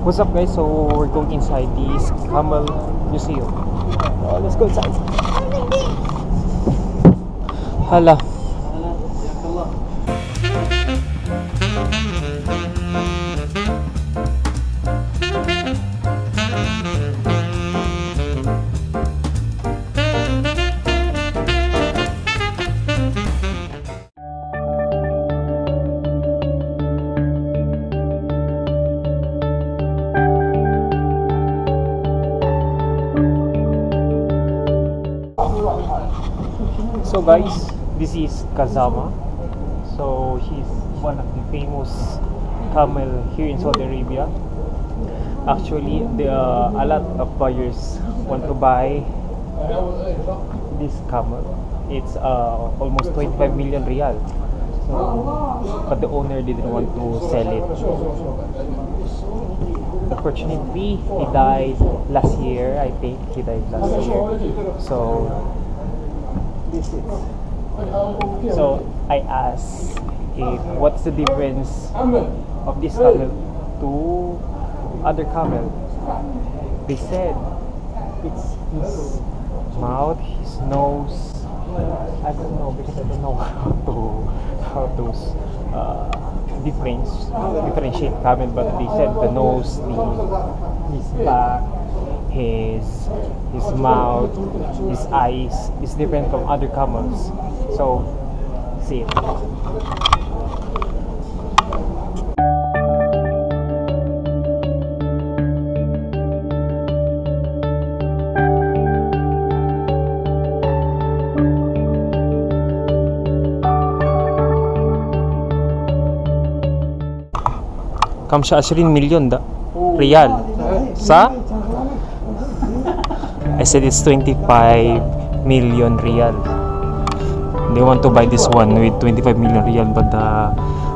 What's up guys? So we're going inside this Camel Museum. Let's go inside. Hala. So guys, this is Kazama. So he's one of the famous camel here in Saudi Arabia. Actually, a lot of buyers want to buy this camel. It's almost 25 million riyal. So, but the owner didn't want to sell it. Unfortunately, he died last year. I think he died last year. So this is. So I asked if what's the difference of this camel to other camel. They said it's his mouth, his nose. I don't know because I don't know how to differentiate camel, but they said the nose, his back, his mouth, his eyes is different from other camels. So see it. كم 20 مليون ده ريال صح؟ I said it's 25 million riyal. They want to buy this one with 25 million riyal, but the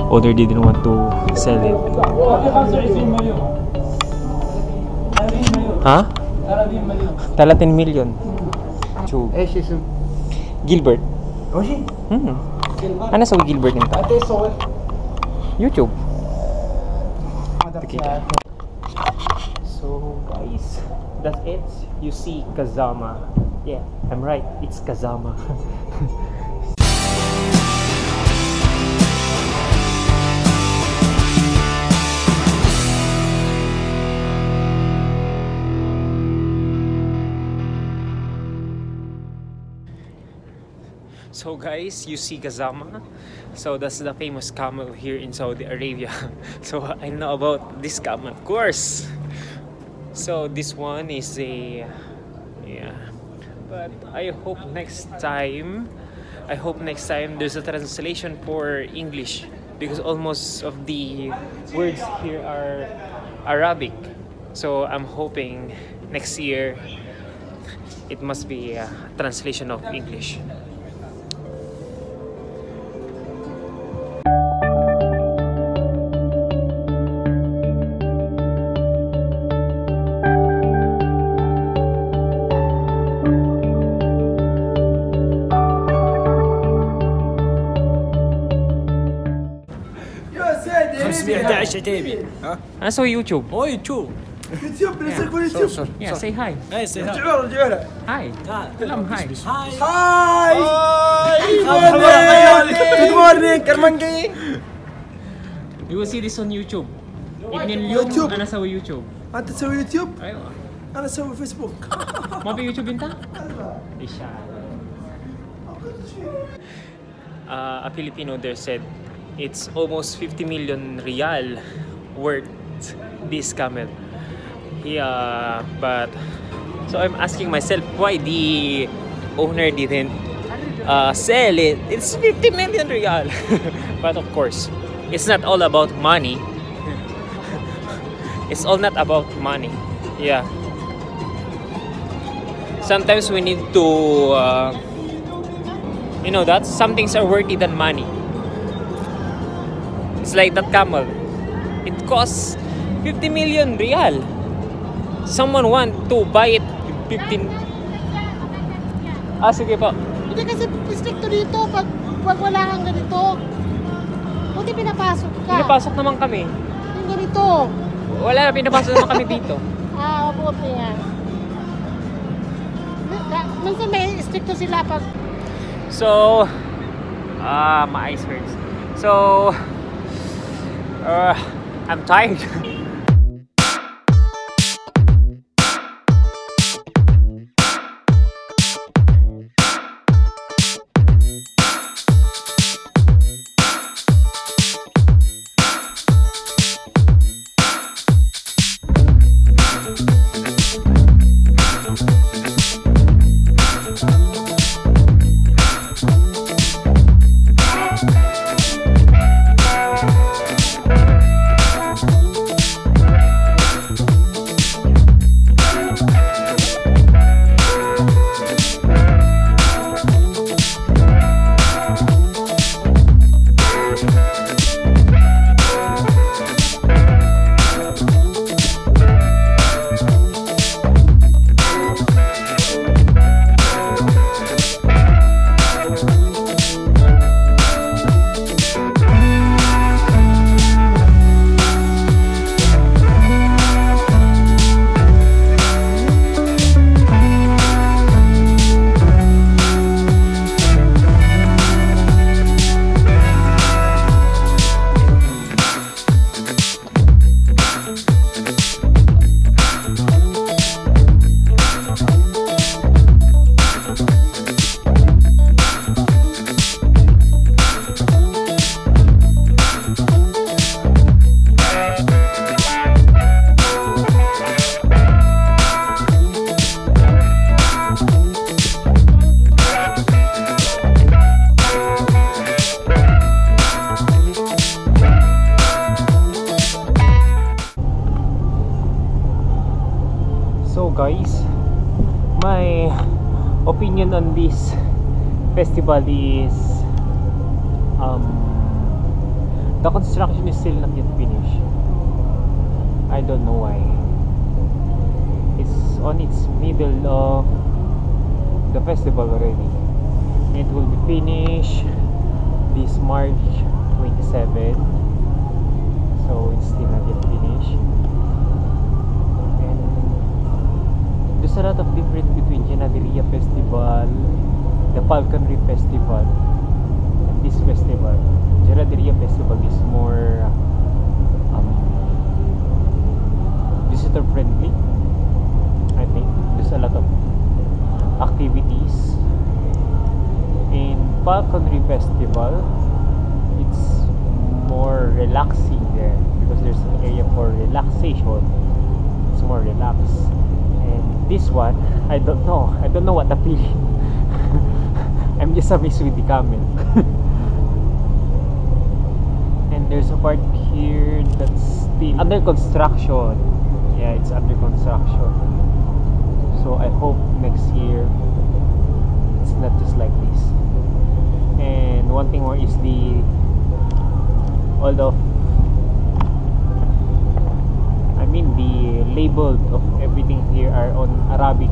owner didn't want to sell it. Huh? 30 million. ايش اسم؟ Gilbert. وشي؟ أنا أسوي Gilbert أنت. YouTube. So guys, that's it. You see Kazama. Yeah, I'm right. It's Kazama. So guys, you see Kazama. So that's the famous camel here in Saudi Arabia. So I know about this camel, of course. So this one is a, yeah, but I hope next time there's a translation for English, because almost of the words here are Arabic. So I'm hoping next year it must be a translation of English. عتيبي ها انا اسوي يوتيوب. يوتيوب بنزل كل يوتيوب. Yeah, say hi. Hey, say hi. رجعوا له. Hi. كلام hi. Hi. Good morning. كرمنجي. You will see this on YouTube. يوتيوب. أنا أسوي يوتيوب. أنت تسوي يوتيوب؟ أيوة. أنا أسوي فيسبوك. ما في يوتيوب أنت؟ إيش a Filipino there said it's almost 50 million riyal worth this camel. Yeah, but so I'm asking myself why the owner didn't sell it. It's 50 million riyal. But of course, it's not all about money. It's all not about money. Yeah. Sometimes we need to, you know, that some things are worthy than money. It's like that camel. It costs 50 million riyal. Someone want to buy it 15. Sige po. Hindi kasi stricto dito pag wala kang ganito. Buti pinapasok ka. Pinapasok naman kami. Yung ganito. Wala na, pinapasok naman kami dito. Mabuti nga. Minsan may stricto sila pag... So, my eyes hurts. So, I'm tired. Guys, my opinion on this festival is the construction is still not yet finished. I don't know why. It's on its middle of the festival already. It will be finished this March 27, so it's still not yet finished. There's a lot of difference between Janaderia Festival, the Falconry Festival, and this festival. Janaderia Festival is more visitor friendly. I think there's a lot of activities. In Falconry Festival, it's more relaxing there because there's an area for relaxation. It's more relaxed. This one, I don't know what the feeling. I'm just amazed with the camel. And there's a part here that's still under construction. Yeah, it's under construction. So I hope next year it's not just like this. And one thing more is the label of everything here are on Arabic.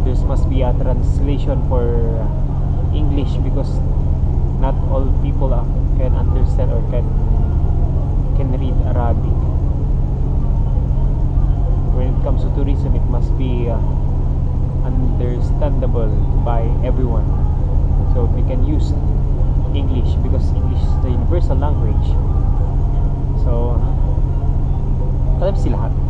There must be a translation for English because not all people can understand or can read Arabic. When it comes to tourism, it must be understandable by everyone, so they can use English because English is the universal language. So alam sila lahat.